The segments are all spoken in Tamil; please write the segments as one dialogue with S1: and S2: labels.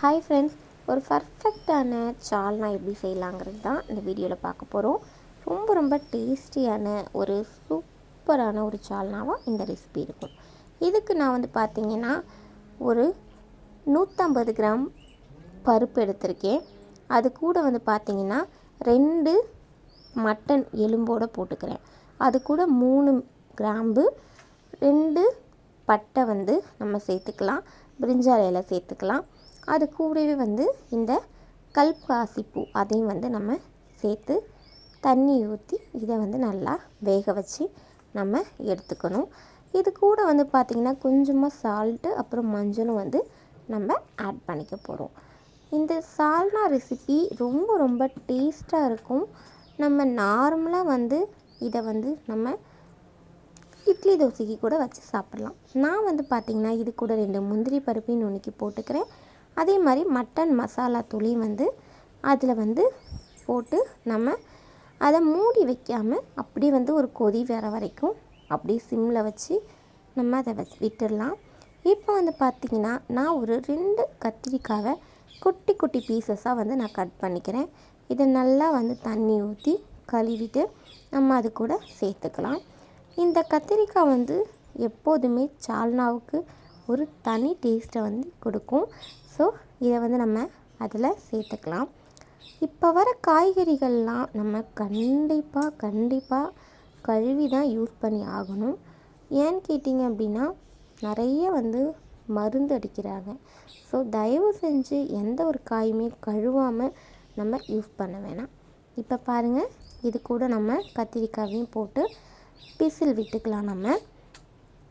S1: ஹாய் ஃப்ரெண்ட்ஸ், ஒரு பர்ஃபெக்டான சால்னா எப்படி செய்யலாங்கிறது தான் இந்த வீடியோவில் பார்க்க போகிறோம். ரொம்ப டேஸ்டியான ஒரு சூப்பரான ஒரு சால்னாவாக இந்த ரெசிபி இருக்கும். இதுக்கு நான் பார்த்திங்கன்னா ஒரு 150 கிராம் பருப்பு எடுத்திருக்கேன். அது கூட பார்த்திங்கன்னா 2 மட்டன் எலும்போடு போட்டுக்கிறேன். அது கூட 3 கிராம்பு, 2 பட்டை நம்ம சேர்த்துக்கலாம், பிரிஞ்சால் இலை சேர்த்துக்கலாம். அது கூடவே இந்த கல்பாசி பூ அதையும் நம்ம சேர்த்து தண்ணி ஊற்றி இதை நல்லா வேக வச்சு நம்ம எடுத்துக்கணும். இது கூட பார்த்திங்கன்னா கொஞ்சமாக சால்ட்டு அப்புறம் மஞ்சளும் நம்ம ஆட் பண்ணிக்க போகிறோம். இந்த சால்னா ரெசிபி ரொம்ப டேஸ்ட்டாக இருக்கும். நம்ம நார்மலாக இதை நம்ம இட்லி தோசைக்கு கூட வச்சு சாப்பிட்லாம். நான் பார்த்திங்கன்னா இது கூட 2 முந்திரி பருப்பையும் நுணுக்கி போட்டுக்கிறேன். அதே மாதிரி மட்டன் மசாலா தூளையும் அதில் போட்டு நம்ம அதை மூடி வைக்காமல் அப்படியே ஒரு கொதி வர வரைக்கும் அப்படியே சிம்மில் வச்சு நம்ம அதை விட்டுடலாம். இப்போ பார்த்திங்கன்னா நான் ஒரு 2 கத்திரிக்காவை குட்டி பீசஸாக நான் கட் பண்ணிக்கிறேன். இதை நல்லா தண்ணி ஊற்றி கழுவிட்டு நம்ம அது கூட சேர்த்துக்கலாம். இந்த கத்திரிக்காய் எப்போதுமே சால்னாவுக்கு ஒரு தனி டேஸ்ட்டை கொடுக்கும். ஸோ இதை நம்ம அதில் சேர்த்துக்கலாம். இப்போ வர காய்கறிகள்லாம் நம்ம கண்டிப்பாக கழுவி தான் யூஸ் பண்ணி ஆகணும். ஏன்னு கேட்டிங்க அப்படின்னா நிறைய மருந்து அடிக்கிறாங்க. ஸோ தயவு செஞ்சு எந்த ஒரு காயுமே கழுவாமல் நம்ம யூஸ் பண்ண வேணாம். இப்போ பாருங்கள், இது கூட நம்ம கத்திரிக்காயையும் போட்டு விசில் விட்டுக்கலாம். நம்ம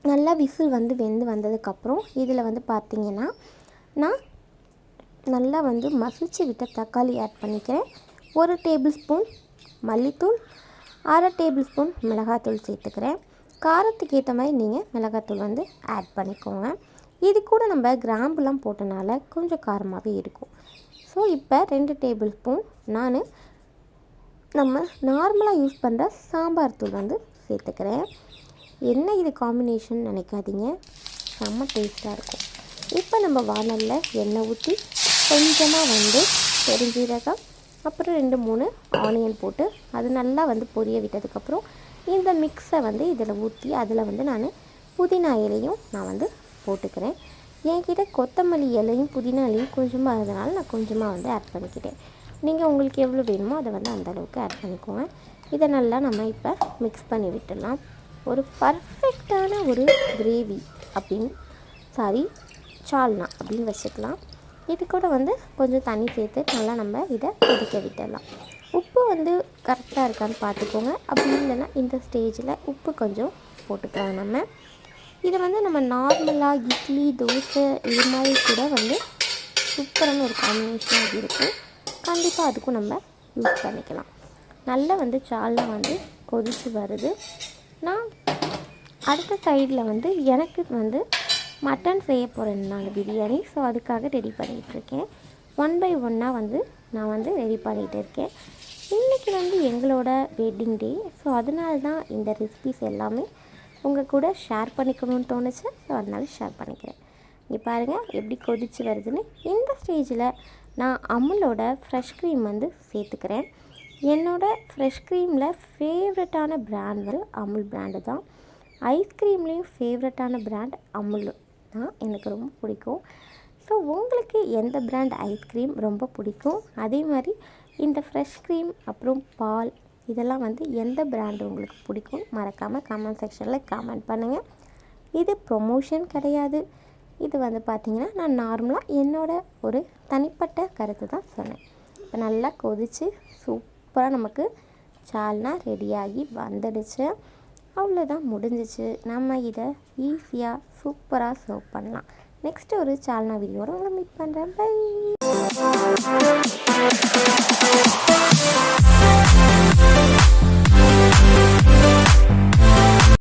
S1: நல்லா விசில் வெந்து வந்ததுக்கப்புறம் இதில் பார்த்திங்கன்னா நான் நல்லா மசிச்சு விட்ட தக்காளி ஆட் பண்ணிக்கிறேன். 1 டேபிள் ஸ்பூன் மல்லித்தூள், 1/2 டேபிள் ஸ்பூன் மிளகாத்தூள் சேர்த்துக்கிறேன். காரத்துக்கு ஏற்ற மாதிரி நீங்கள் மிளகாத்தூள் ஆட் பண்ணிக்கோங்க. இது கூட நம்ம கிராம்புலாம் போட்டனால கொஞ்சம் காரமாகவே இருக்கும். ஸோ இப்போ 2 டேபிள் ஸ்பூன் நம்ம நார்மலாக யூஸ் பண்ணுற சாம்பார் தூள் சேர்த்துக்கிறேன். என்ன இது காம்பினேஷன் நினைக்காதீங்க, செம்ம டேஸ்ட்டாக இருக்கும். இப்போ நம்ம வானலில் எண்ணெய் ஊற்றி கொஞ்சமாக பெருஞ்சீரகம் அப்புறம் 2-3 ஆனியன் போட்டு அது நல்லா பொரிய விட்டதுக்கப்புறம் இந்த மிக்ஸை இதில் ஊற்றி அதில் நான் புதினா இலையும் நான் போட்டுக்கிறேன். என்கிட்ட கொத்தமல்லி இலையும் புதினா இலையும் கொஞ்சமாக அதனால் நான் கொஞ்சமாக ஆட் பண்ணிக்கிட்டேன். நீங்கள் உங்களுக்கு எவ்வளோ வேணுமோ அதை அந்தளவுக்கு ஆட் பண்ணிக்கோங்க. இதை நல்லா நம்ம இப்போ மிக்ஸ் பண்ணி விட்டுடலாம். ஒரு பர்ஃபெக்டான ஒரு கிரேவி சால்னா அப்படின்னு வச்சுக்கலாம். இது கூட கொஞ்சம் தண்ணி சேர்த்து நல்லா நம்ம இதை கொதிக்க விட்டுடலாம். உப்பு கரெக்டாக இருக்கான்னு பார்த்துக்கோங்க. அப்படி இல்லைன்னா இந்த ஸ்டேஜில் உப்பு கொஞ்சம் போட்டுக்கலாம். நம்ம இதை நம்ம நார்மலாக இட்லி தோசை இது மாதிரி கூட சூப்பரான ஒரு காம்பினேஷனாக இருக்கும். கண்டிப்பாக அதுக்கும் நம்ம யூஸ் பண்ணிக்கலாம். நல்லா சால்னா கொதித்து வருது. நான் அடுத்த சைடில் எனக்கு மட்டன் செய்ய போகிறேன் நான் பிரியாணி. ஸோ அதுக்காக ரெடி பண்ணிகிட்ருக்கேன். 1 by 1 நான் ரெடி பண்ணிகிட்டு இருக்கேன். இன்றைக்கி எங்களோட வெட்டிங் டே. ஸோ அதனால தான் இந்த ரெசிபிஸ் எல்லாமே உங்கள் கூட ஷேர் பண்ணிக்கணும்னு தோணுச்சு. ஸோ அதனால ஷேர் பண்ணிக்கிறேன். இங்கே பாருங்கள் எப்படி கொதித்து வருதுன்னு. இந்த ஸ்டேஜில் நான் அமுலோட ஃப்ரெஷ் க்ரீம் சேர்த்துக்கிறேன். என்னோடய ஃப்ரெஷ் க்ரீமில் ஃபேவரட்டான பிராண்ட் அமுல் பிராண்டு தான். ஐஸ்கிரீம்லேயும் ஃபேவரட்டான பிராண்ட் அமுல் தான் எனக்கு ரொம்ப பிடிக்கும். ஸோ உங்களுக்கு எந்த பிராண்ட் ஐஸ்கிரீம் ரொம்ப பிடிக்கும், அதே மாதிரி இந்த ஃப்ரெஷ் க்ரீம் அப்புறம் பால் இதெல்லாம் எந்த பிராண்டு உங்களுக்கு பிடிக்கும் மறக்காமல் கமெண்ட் செக்ஷனில் கமெண்ட் பண்ணுங்கள். இது ப்ரொமோஷன் கிடையாது. இது பார்த்திங்கன்னா நான் நார்மலாக என்னோடய ஒரு தனிப்பட்ட கருத்து தான் சொன்னேன். இப்போ நல்லா கொதித்து சூப்பராக நமக்கு சால்னா ரெடியாகி வந்துடுச்சு. அவ்வளோதான், முடிஞ்சிச்சு. நம்ம இதை ஈஸியாக சூப்பராக சர்வ் பண்ணலாம். நெக்ஸ்ட்டு ஒரு சால்னா வீடியோட உங்களை மீட் பண்ணுறேன். பை.